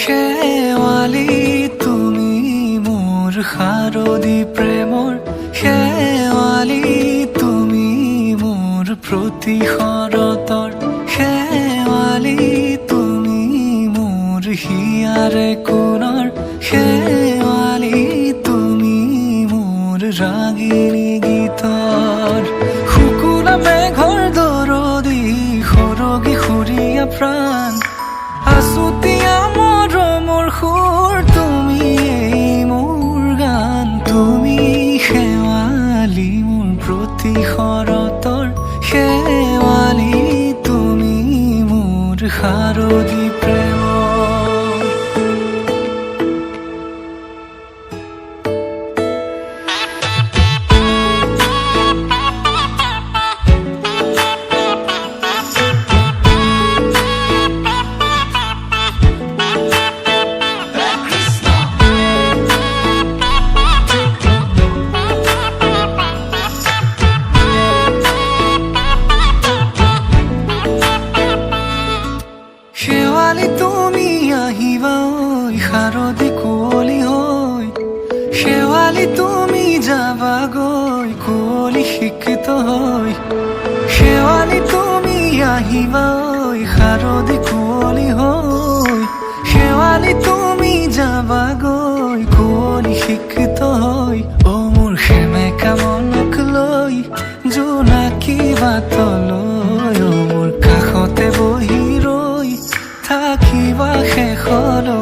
শেৱালি তুমি মোৰ শাৰদী প্ৰেমৰ শেৱালি তুমি মোৰ প্ৰতি শৰতৰ শেৱালি তুমি মোৰ হিয়াৰে কোণৰ শেৱালি তুমি মোৰ ৰাগিনী গীতৰ শুকুলা মেঘৰ দৰদি সৰগী সুৰীয়া প্ৰাণ আছুতীয়া মৰমৰ সুৰ তুমি মোৰ গান তুমি শেৱালি মোৰ প্ৰতি শৰতৰ শেৱালি তুমি মোৰ শাৰদী প্ৰেমৰ শেৱালি তুমি আহিবা ঐ শাৰদী কুঁৱলী হৈ শেৱালি তুমি যাবাগৈ কুঁৱলী শিক্ষিত হৈ শেৱালি তুমি আহিবা ঐ শাৰদী কুঁৱলী হৈ শেৱালি তুমি যাবাগৈ কুঁৱলী শিক্ষিত হৈ অ মোৰ সেমেকা মনক লৈ জোনাকী বাটলৈ অ মোৰ কাষতে বহি থাকিবা শেষলৈ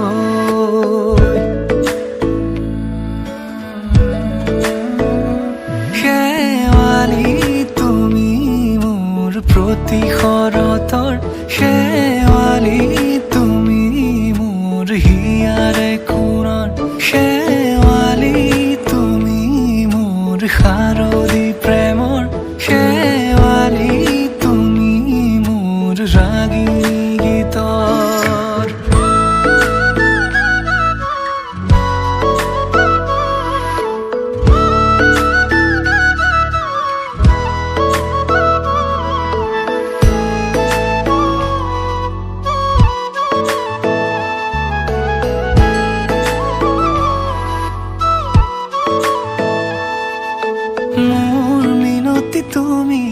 শেৱালি তুমি মোৰ প্ৰতি শৰতৰ শেৱালি তুমি মোৰ হিয়াৰে কোণৰ শেৱালি তুমি মোৰ শাৰদী প্ৰেমৰ শেৱালি তুমি মোৰ ৰাগিনী গীতৰ মোৰ মিনতি তুমি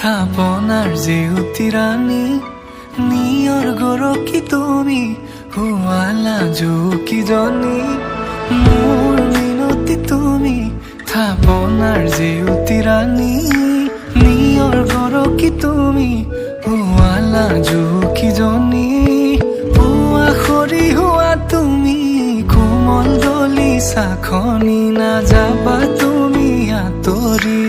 থাপনাৰ জেউতি ৰাণী নিয়ৰ গৰকী তুমি শুৱালা জুকিজনী মোৰ মিনতি তুমি থাপনাৰ জেউতি ৰাণী নিয়ৰ গৰকী তুমি শুৱালা জুকিজনী পুৱা সৰি হোৱা তুমি কোমল দলি চাখনি নাযাবা তুমি আঁতৰি